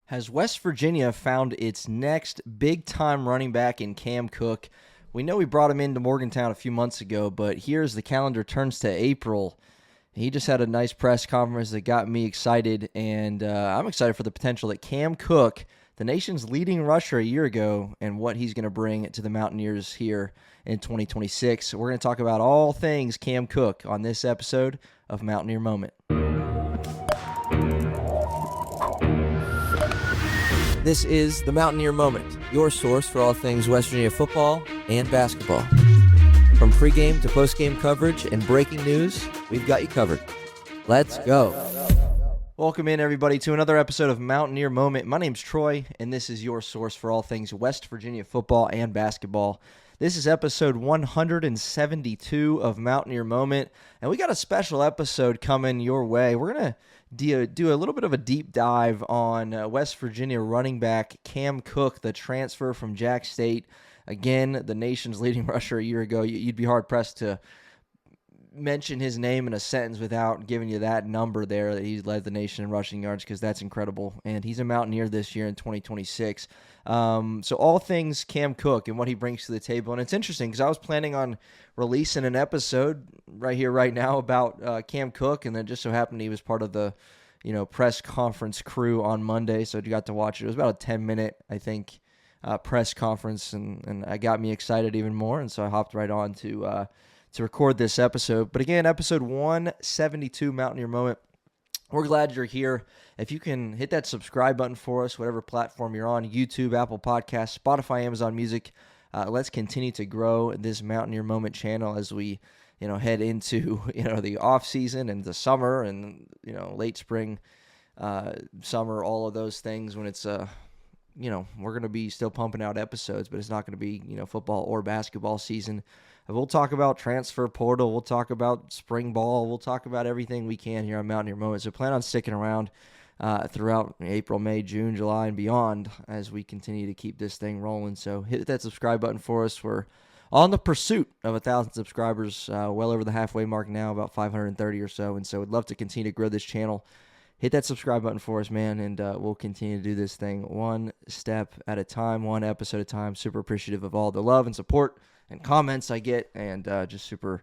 Has West Virginia found its next big-time running back in Cam Cook? We know we brought him into Morgantown a few months ago, but here's the calendar turns to April. He just had a nice press conference that got me excited, and I'm excited for the potential that Cam Cook, the nation's leading rusher a year ago, and what he's going to bring to the Mountaineers here in 2026. We're going to talk about all things Cam Cook on this episode of Mountaineer Moment. This is the Mountaineer Moment, your source for all things West Virginia football and basketball. From pregame to postgame coverage and breaking news, we've got you covered. Let's go. Welcome in, everybody, to another episode of Mountaineer Moment. My name's Troy, and this is your source for all things West Virginia football and basketball. This is episode 172 of Mountaineer Moment, and we got a special episode coming your way. We're going to do a little bit of a deep dive on West Virginia running back Cam Cook, the transfer from Jack State. Again, the nation's leading rusher a year ago. You'd be hard-pressed to mention his name in a sentence without giving you that number there that he led the nation in rushing yards, because that's incredible. And he's a Mountaineer this year in 2026. So all things Cam Cook and what he brings to the table. And it's interesting because I was planning on releasing an episode right here, right now about Cam Cook, and then just so happened he was part of the press conference crew on Monday, so you got to watch it. It was about a 10-minute, I think, press conference, and it got me excited even more, and so I hopped right on to record this episode. But again, episode 172, Mountaineer Moment. We're glad you're here. If you can hit that subscribe button for us, whatever platform you're on, YouTube, Apple Podcasts, Spotify, Amazon Music, let's continue to grow this Mountaineer Moment channel as we head into the off season and the summer and late spring, summer, all of those things when it's we're going to be still pumping out episodes, but it's not going to be football or basketball season. We'll talk about transfer portal. We'll talk about spring ball. We'll talk about everything we can here on Mountaineer Moment. So plan on sticking around throughout April, May, June, July, and beyond as we continue to keep this thing rolling. So hit that subscribe button for us. We're on the pursuit of 1,000 subscribers, well over the halfway mark now, about 530 or so. And so we'd love to continue to grow this channel. Hit that subscribe button for us, man, and we'll continue to do this thing one step at a time, one episode at a time. Super appreciative of all the love and support and comments I get, and just super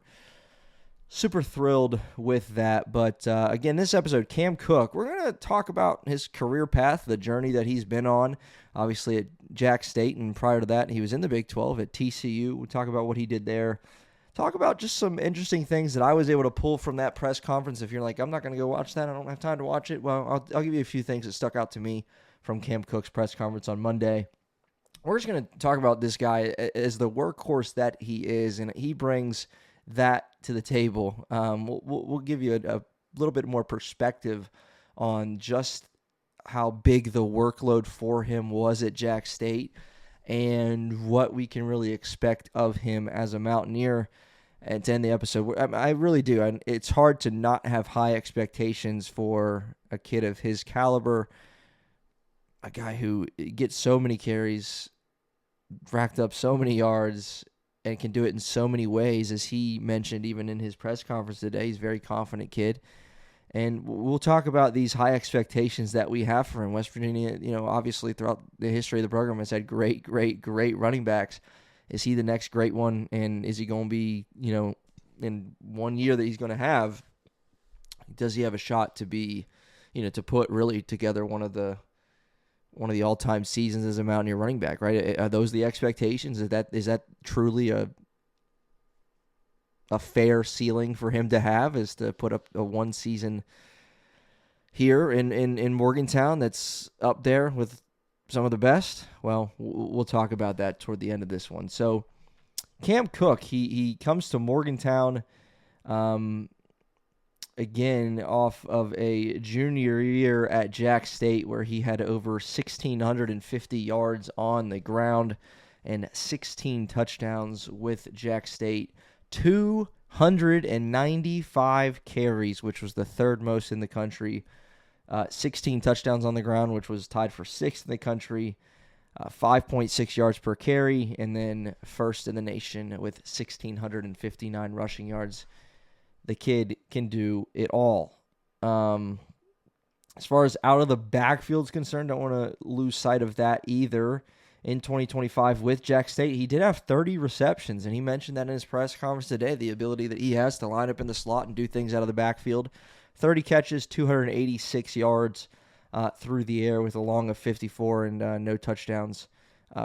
thrilled with that. But again, this episode, Cam Cook, we're going to talk about his career path, the journey that he's been on, obviously at Jack State, and prior to that, he was in the Big 12 at TCU. We'll talk about what he did there. Talk about just some interesting things that I was able to pull from that press conference. If you're like, I'm not going to go watch that, I don't have time to watch it, well, I'll give you a few things that stuck out to me from Cam Cook's press conference on Monday. We're just going to talk about this guy as the workhorse that he is, and he brings that to the table. We'll give you a little bit more perspective on just how big the workload for him was at Jack State and what we can really expect of him as a Mountaineer. And to end the episode, I really do. And it's hard to not have high expectations for a kid of his caliber, a guy who gets so many carries, racked up so many yards, and can do it in so many ways. As he mentioned even in his press conference today, he's a very confident kid. And we'll talk about these high expectations that we have for him. West Virginia, obviously throughout the history of the program has had great running backs. Is he the next great one? And is he going to be, in 1 year that he's going to have, does he have a shot to be, to put really together one of the all-time seasons as a Mountaineer running back, right? Are those the expectations? Is that truly a fair ceiling for him to have, is to put up a one season here in Morgantown that's up there with some of the best? Well, we'll talk about that toward the end of this one. So Cam Cook, he comes to Morgantown again off of a junior year at Jack State where he had over 1,650 yards on the ground and 16 touchdowns with Jack State. 295 carries, which was the third most in the country. 16 touchdowns on the ground, which was tied for sixth in the country. 5.6 yards per carry, and then first in the nation with 1,659 rushing yards. The kid can do it all. As far as out of the backfield is concerned, don't want to lose sight of that either. In 2025 with Jack State, he did have 30 receptions, and he mentioned that in his press conference today, the ability that he has to line up in the slot and do things out of the backfield. 30 catches, 286 yards through the air with a long of 54 and no touchdowns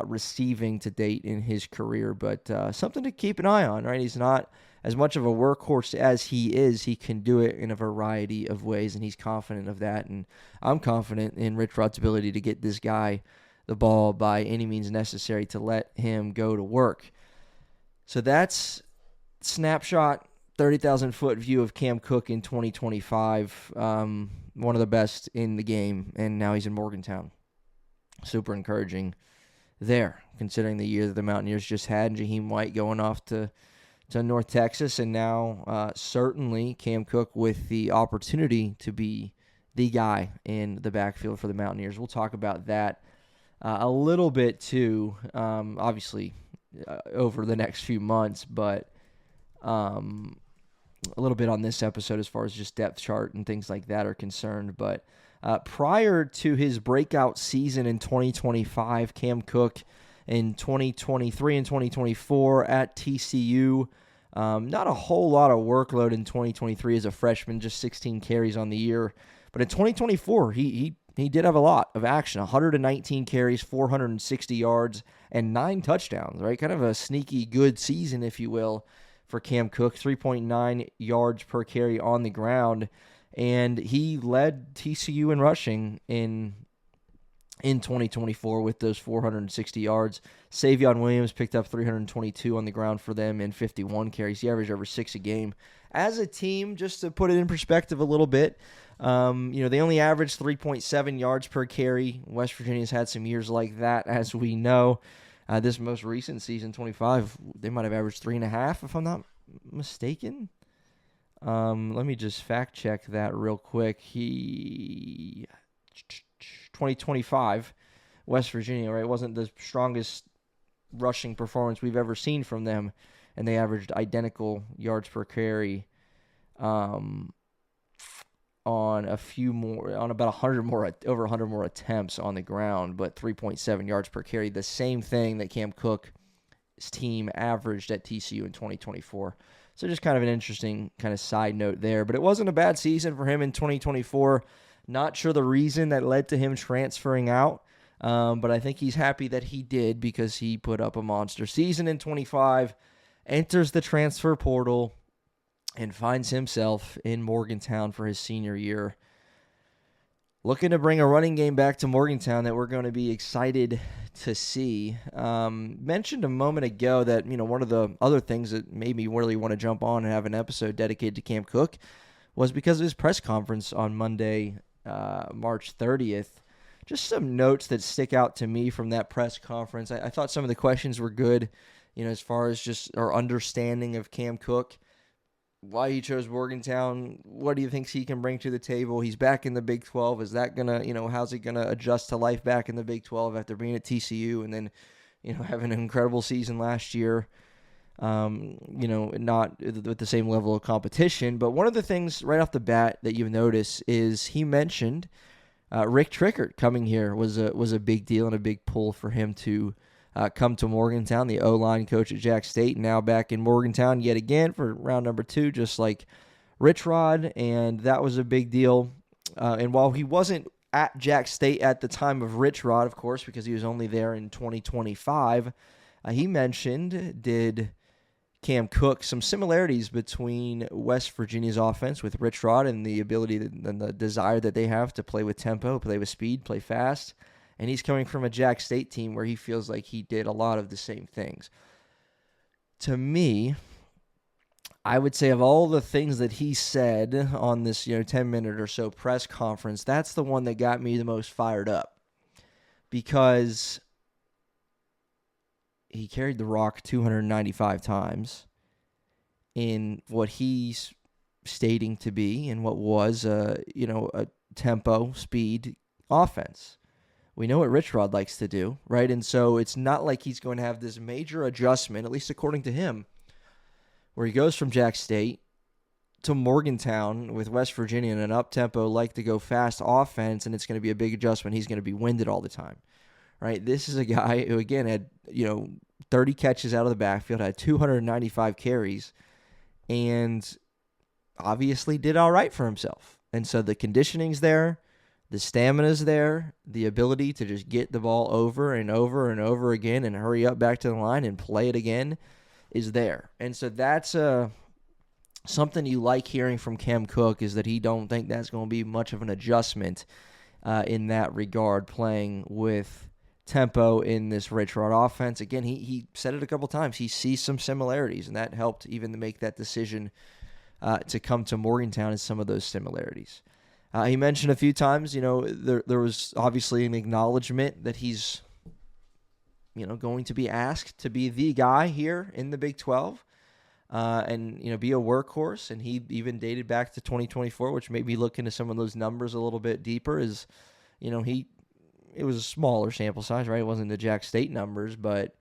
receiving to date in his career. But something to keep an eye on, right? He's not as much of a workhorse as he is. He can do it in a variety of ways, and he's confident of that. And I'm confident in Rich Rod's ability to get this guy the ball by any means necessary to let him go to work. So that's snapshot, 30,000-foot view of Cam Cook in 2025. One of the best in the game, and now he's in Morgantown. Super encouraging there, considering the year that the Mountaineers just had, and Jaheim White going off to North Texas, and now certainly Cam Cook with the opportunity to be the guy in the backfield for the Mountaineers. We'll talk about that a little bit too, obviously over the next few months, but a little bit on this episode as far as just depth chart and things like that are concerned. But prior to his breakout season in 2025, Cam Cook in 2023 and 2024 at TCU, not a whole lot of workload in 2023 as a freshman, just 16 carries on the year. But in 2024, he did have a lot of action, 119 carries, 460 yards, and 9 touchdowns, right? Kind of a sneaky good season, if you will, for Cam Cook, 3.9 yards per carry on the ground. And he led TCU in rushing in 2024 with those 460 yards. Savion Williams picked up 322 on the ground for them in 51 carries. He averaged over 6 a game. As a team, just to put it in perspective a little bit, they only averaged 3.7 yards per carry. West Virginia's had some years like that, as we know. This most recent season, 25, they might have averaged 3.5, if I'm not mistaken. Let me just fact check that real quick. 2025, West Virginia, right, wasn't the strongest rushing performance we've ever seen from them, and they averaged identical yards per carry on about 100 more, over 100 more attempts on the ground, but 3.7 yards per carry, the same thing that Cam Cook's team averaged at TCU in 2024. So just kind of an interesting kind of side note there, but it wasn't a bad season for him in 2024. Not sure the reason that led to him transferring out, but I think he's happy that he did because he put up a monster season in 25, enters the transfer portal, and finds himself in Morgantown for his senior year. Looking to bring a running game back to Morgantown that we're going to be excited to see. Mentioned a moment ago that, one of the other things that made me really want to jump on and have an episode dedicated to Cam Cook was because of his press conference on Monday, March 30th. Just some notes that stick out to me from that press conference. I thought some of the questions were good, as far as just our understanding of Cam Cook, why he chose Morgantown, what do you think he can bring to the table? He's back in the Big 12. Is that going to, how's he going to adjust to life back in the Big 12 after being at TCU and then, having an incredible season last year? Not with the same level of competition. But one of the things right off the bat that you notice is he mentioned Rick Trickert coming here was a big deal and a big pull for him to come to Morgantown, the O-line coach at Jack State, now back in Morgantown yet again for round number 2, just like Rich Rod, and that was a big deal. And while he wasn't at Jack State at the time of Rich Rod, of course, because he was only there in 2025, he mentioned, did Cam Cook, some similarities between West Virginia's offense with Rich Rod and the ability and the desire that they have to play with tempo, play with speed, play fast. And he's coming from a Jack State team where he feels like he did a lot of the same things. To me, I would say of all the things that he said on this 10-minute or so press conference, that's the one that got me the most fired up. Because he carried the rock 295 times in what he's stating to be and what was a tempo, speed offense. We know what Rich Rod likes to do, right? And so it's not like he's going to have this major adjustment, at least according to him, where he goes from Jack State to Morgantown with West Virginia and an up-tempo, like-to-go-fast offense, and it's going to be a big adjustment. He's going to be winded all the time, right? This is a guy who, again, had 30 catches out of the backfield, had 295 carries, and obviously did all right for himself. And so the conditioning's there, the stamina's there, the ability to just get the ball over and over and over again and hurry up back to the line and play it again is there. And so that's something you like hearing from Cam Cook, is that he don't think that's going to be much of an adjustment in that regard, playing with tempo in this Rich Rod offense. Again, he said it a couple times. He sees some similarities, and that helped even to make that decision to come to Morgantown, is some of those similarities. He mentioned a few times, there was obviously an acknowledgement that he's, going to be asked to be the guy here in the Big 12. And be a workhorse. And he even dated back to 2024, which made me look into some of those numbers a little bit deeper. Is, it was a smaller sample size, right? It wasn't the Jack State numbers, but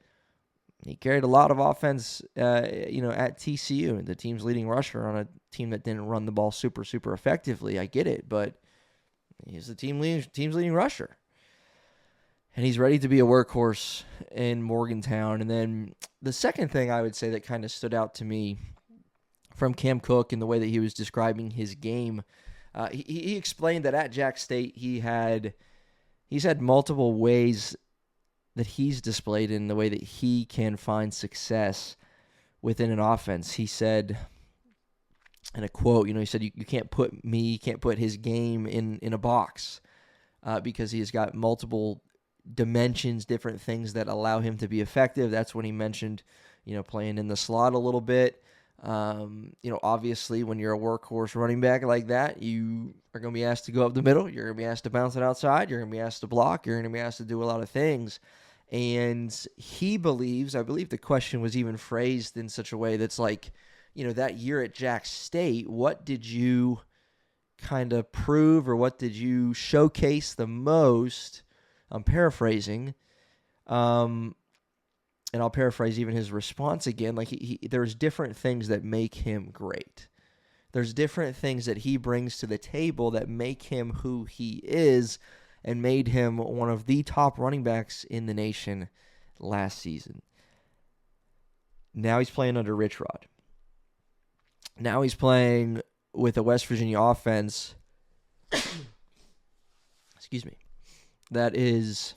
he carried a lot of offense, at TCU, the team's leading rusher on a team that didn't run the ball super, super effectively. I get it, but he's the team's leading rusher. And he's ready to be a workhorse in Morgantown. And then the second thing I would say that kind of stood out to me from Cam Cook and the way that he was describing his game, he explained that at Jack State he's had multiple ways that he's displayed in the way that he can find success within an offense. He said, in a quote, he said, you can't put his game in a box because he's got multiple dimensions, different things that allow him to be effective. That's when he mentioned, playing in the slot a little bit. Obviously when you're a workhorse running back like that, you are going to be asked to go up the middle. You're going to be asked to bounce it outside. You're going to be asked to block. You're going to be asked to do a lot of things. And he believes, I believe the question was even phrased in such a way that's like, that year at Jack State, what did you kind of prove, or what did you showcase the most? I'm paraphrasing, and I'll paraphrase even his response again. Like there's different things that make him great. There's different things that he brings to the table that make him who he is, and made him one of the top running backs in the nation last season. Now he's playing under Rich Rod. Now he's playing with a West Virginia offense, excuse me, that is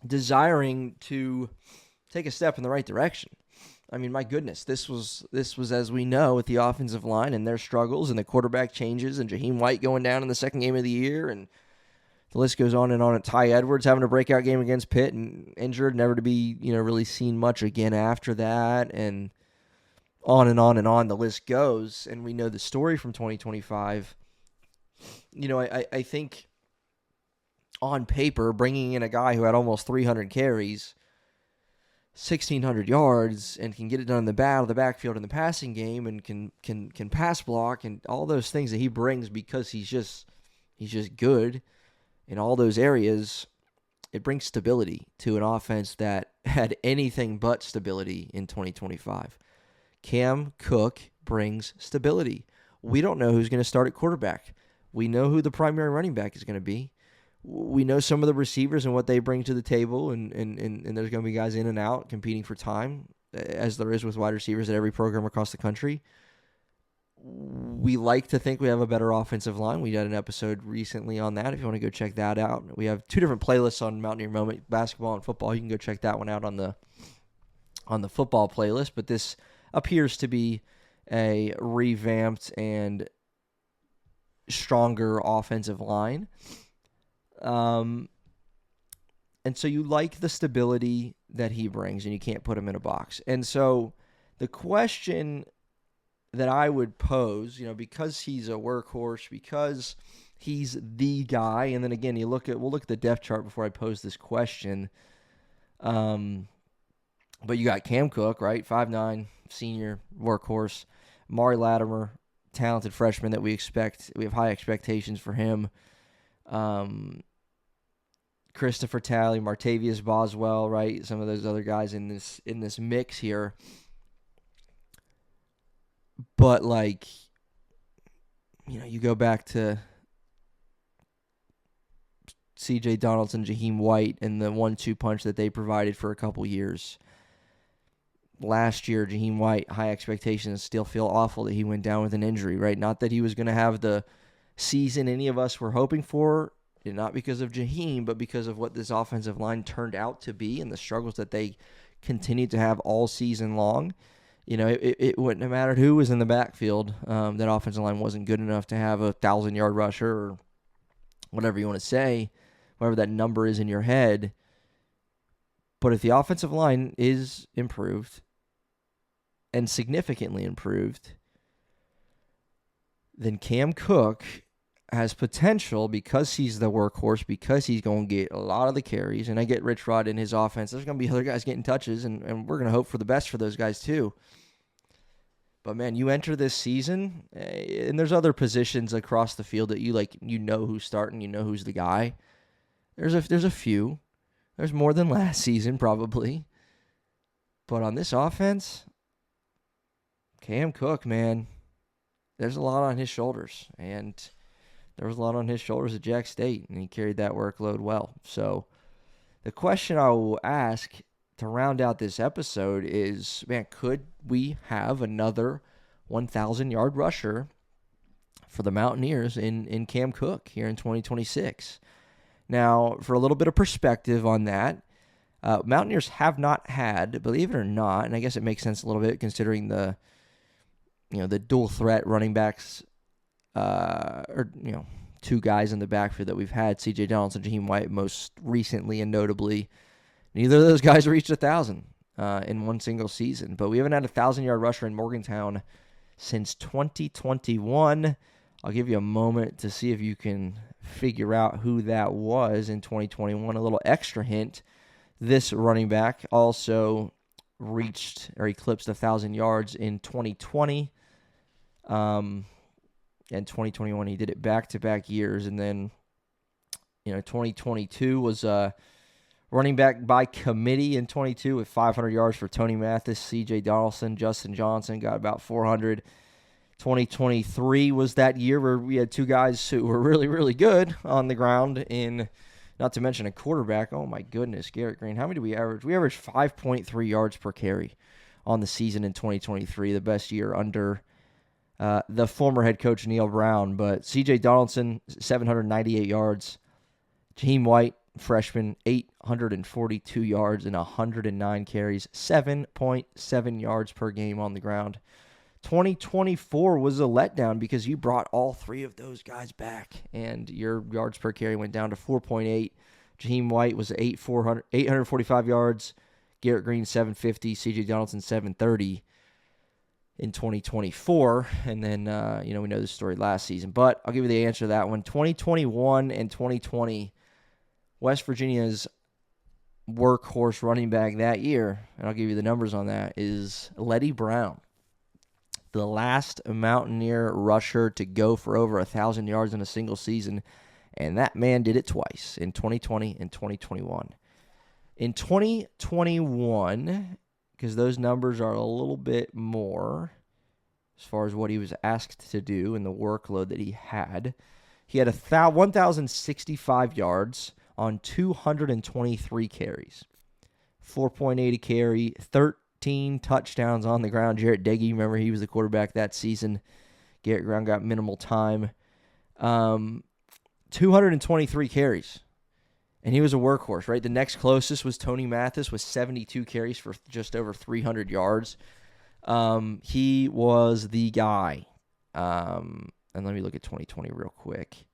desiring to take a step in the right direction. I mean, my goodness, this was, as we know, with the offensive line and their struggles and the quarterback changes and Jaheim White going down in the second game of the year, and the list goes on and on. And Ty Edwards having a breakout game against Pitt and injured, never to be, really seen much again after that, and on and on and on the list goes. And we know the story from 2025. I think on paper, bringing in a guy who had almost 300 carries, 1,600 yards, and can get it done in the backfield in the passing game, and can pass block, and all those things that he brings because he's just good in all those areas, it brings stability to an offense that had anything but stability in 2025. Cam Cook brings stability. We don't know who's going to start at quarterback. We know who the primary running back is going to be. We know some of the receivers and what they bring to the table, and there's going to be guys in and out competing for time, as there is with wide receivers at every program across the country. We like to think we have a better offensive line. We had an episode recently on that. If you want to go check that out, we have 2 different playlists on Mountaineer Moment, basketball and football. You can go check that one out on the football playlist. But this appears to be a revamped and stronger offensive line. And so you like the stability that he brings, and you can't put him in a box. And so the question that I would pose, because he's a workhorse, because he's the guy, and then again, we'll look at the depth chart before I pose this question. But you got Cam Cook, right? 5'9", senior workhorse. Mari Latimer, talented freshman that we have high expectations for him. Christopher Talley, Martavius Boswell, right? Some of those other guys in this mix here. But, like, you go back to C.J. Donaldson, Jaheim White, and the 1-2 punch that they provided for a couple years. Last year, Jaheim White, high expectations, still feel awful that he went down with an injury, right? Not that he was going to have the season any of us were hoping for, not because of Jaheim, but because of what this offensive line turned out to be and the struggles that they continued to have all season long. It wouldn't have mattered who was in the backfield. That offensive line wasn't good enough to have a 1,000-yard rusher or whatever you want to say, whatever that number is in your head. But if the offensive line is improved and significantly improved, then Cam Cook has potential, because he's the workhorse, because he's going to get a lot of the carries, and I get Rich Rod in his offense. There's going to be other guys getting touches, and we're going to hope for the best for those guys too. But, man, you enter this season, and there's other positions across the field that you know who's starting, you know who's the guy. There's a few. There's more than last season probably. But on this offense, Cam Cook, man, there's a lot on his shoulders, and there was a lot on his shoulders at Jack State, and he carried that workload well. So the question I will ask to round out this episode is, man, could we have another 1,000-yard rusher for the Mountaineers in Cam Cook here in 2026? Now, for a little bit of perspective on that, Mountaineers have not had, believe it or not, and I guess it makes sense a little bit considering the dual threat running backs, two guys in the backfield that we've had, C.J. Donaldson, Jaheim White most recently, and notably, neither of those guys reached 1,000 in one single season. But we haven't had a 1,000-yard rusher in Morgantown since 2021. I'll give you a moment to see if you can figure out who that was in 2021. A little extra hint, this running back also reached or eclipsed 1,000 yards in 2020. And 2021, he did it back-to-back years. And then, 2022 was running back by committee in 22 with 500 yards for Tony Mathis, C.J. Donaldson, Justin Johnson got about 400. 2023 was that year where we had two guys who were really, really good on the ground, not to mention a quarterback. Oh, my goodness, Garrett Green. How many did we average? We averaged 5.3 yards per carry on the season in 2023, the best year under the former head coach Neil Brown. But C.J. Donaldson, 798 yards. Jaheim White, freshman, 842 yards and 109 carries, 7.7 yards per game on the ground. 2024 was a letdown because you brought all three of those guys back, and your yards per carry went down to 4.8. Jaheim White was 845 yards. Garrett Green, 750. C.J. Donaldson, 730 in 2024. And then, we know the story last season. But I'll give you the answer to that one. 2021 and 2020, West Virginia's workhorse running back that year, and I'll give you the numbers on that, is Letty Brown, the last Mountaineer rusher to go for over 1,000 yards in a single season, and that man did it twice, in 2020 and 2021. In 2021, because those numbers are a little bit more as far as what he was asked to do and the workload that he had 1,065 yards on 223 carries, 4.8 a carry, 13 touchdowns on the ground. Jarrett Deggy, remember, he was the quarterback that season. Garrett Brown got minimal time. 223 carries, and he was a workhorse, right? The next closest was Tony Mathis with 72 carries for just over 300 yards. He was the guy. And let me look at 2020 real quick.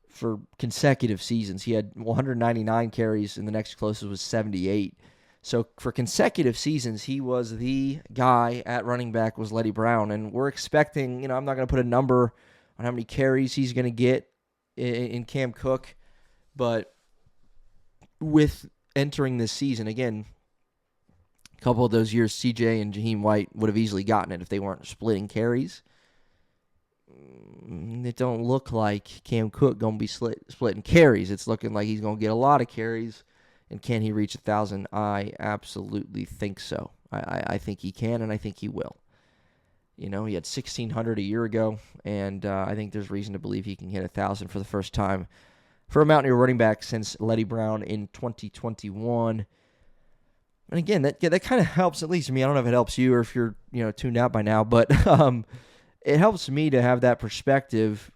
For consecutive seasons, he had 199 carries, and the next closest was 78. So for consecutive seasons, he was the guy at running back, was Letty Brown. And we're expecting, I'm not going to put a number on how many carries he's going to get in Cam Cook, but with entering this season, again, a couple of those years, CJ and Jaheim White would have easily gotten it if they weren't splitting carries. It don't look like Cam Cook going to be splitting carries. It's looking like he's going to get a lot of carries. And can he reach 1,000? I absolutely think so. I think he can, and I think he will. He had 1,600 a year ago, and I think there's reason to believe he can hit 1,000 for the first time for a Mountaineer running back since Letty Brown in 2021. And again, that kind of helps, at least me. I don't know if it helps you or if you're tuned out by now, but it helps me to have that perspective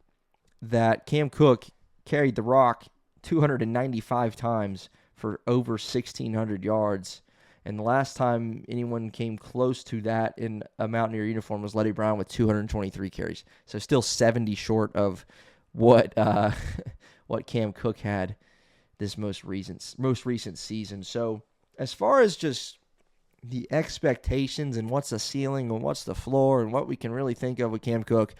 that Cam Cook carried the rock 295 times for over 1,600 yards. And the last time anyone came close to that in a Mountaineer uniform was Letty Brown with 223 carries. So still 70 short of what what Cam Cook had this most recent season. So as far as just the expectations and what's the ceiling and what's the floor and what we can really think of with Cam Cook,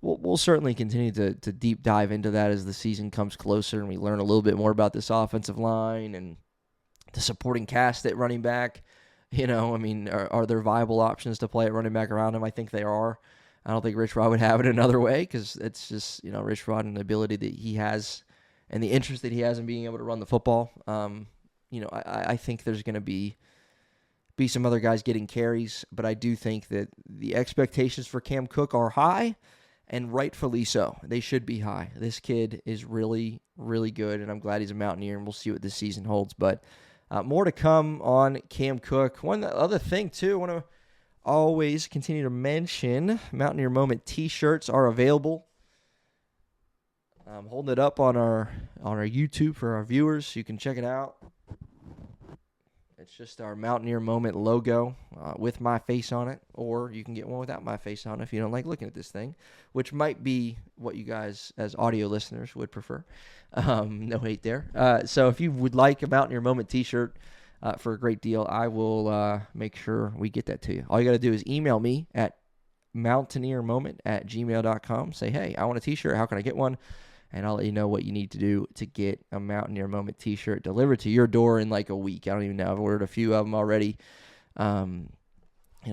we'll certainly continue to deep dive into that as the season comes closer and we learn a little bit more about this offensive line and the supporting cast at running back. Are there viable options to play at running back around him? I think they are. I don't think Rich Rod would have it another way because it's just, Rich Rod and the ability that he has and the interest that he has in being able to run the football. I think there's going to be some other guys getting carries, but I do think that the expectations for Cam Cook are high, and rightfully so. They should be high. This kid is really, really good, and I'm glad he's a Mountaineer, and we'll see what this season holds. But more to come on Cam Cook. One other thing, too, I want to always continue to mention, Mountaineer Moment t-shirts are available. I'm holding it up on our YouTube for our viewers. You can check it out. It's just our Mountaineer Moment logo with my face on it, or you can get one without my face on it if you don't like looking at this thing, which might be what you guys as audio listeners would prefer. No hate there. So if you would like a Mountaineer Moment t-shirt for a great deal, I will make sure we get that to you. All you got to do is email me at mountaineermoment@gmail.com. Say, hey, I want a t-shirt. How can I get one? And I'll let you know what you need to do to get a Mountaineer Moment t-shirt delivered to your door in like a week. I don't even know. I've ordered a few of them already.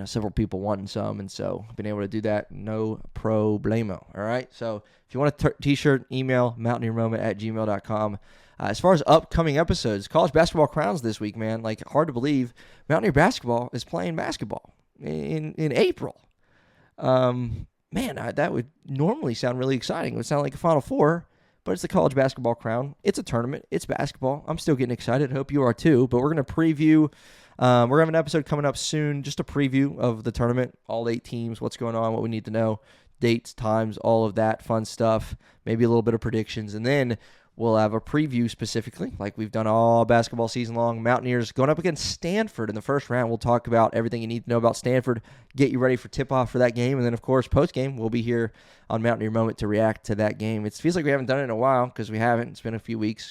Several people wanting some, and so I've been able to do that. No problemo. All right? So if you want a t-shirt, email mountaineermoment@gmail.com. As far as upcoming episodes, college basketball crowns this week, man. Like, hard to believe. Mountaineer basketball is playing basketball in April. That would normally sound really exciting. It would sound like a Final Four, but it's the college basketball crown. It's a tournament. It's basketball. I'm still getting excited. I hope you are too. But we're going to preview. We're having an episode coming up soon, just a preview of the tournament, all 8 teams, what's going on, what we need to know, dates, times, all of that fun stuff, maybe a little bit of predictions. And then we'll have a preview specifically, like we've done all basketball season long. Mountaineers going up against Stanford in the first round. We'll talk about everything you need to know about Stanford, get you ready for tip-off for that game. And then, of course, post-game, we'll be here on Mountaineer Moment to react to that game. It feels like we haven't done it in a while because we haven't. It's been a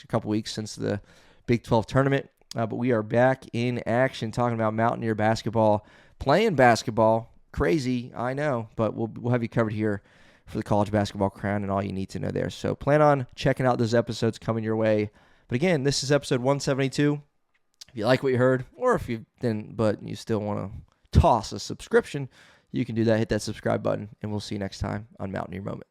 couple weeks since the Big 12 tournament. But we are back in action talking about Mountaineer basketball, playing basketball. Crazy, I know, but we'll have you covered here for the college basketball crown and all you need to know there. So plan on checking out those episodes coming your way. But again, this is episode 172. If you like what you heard, or if you didn't, but you still want to toss a subscription, you can do that. Hit that subscribe button, and we'll see you next time on Mountaineer Moment.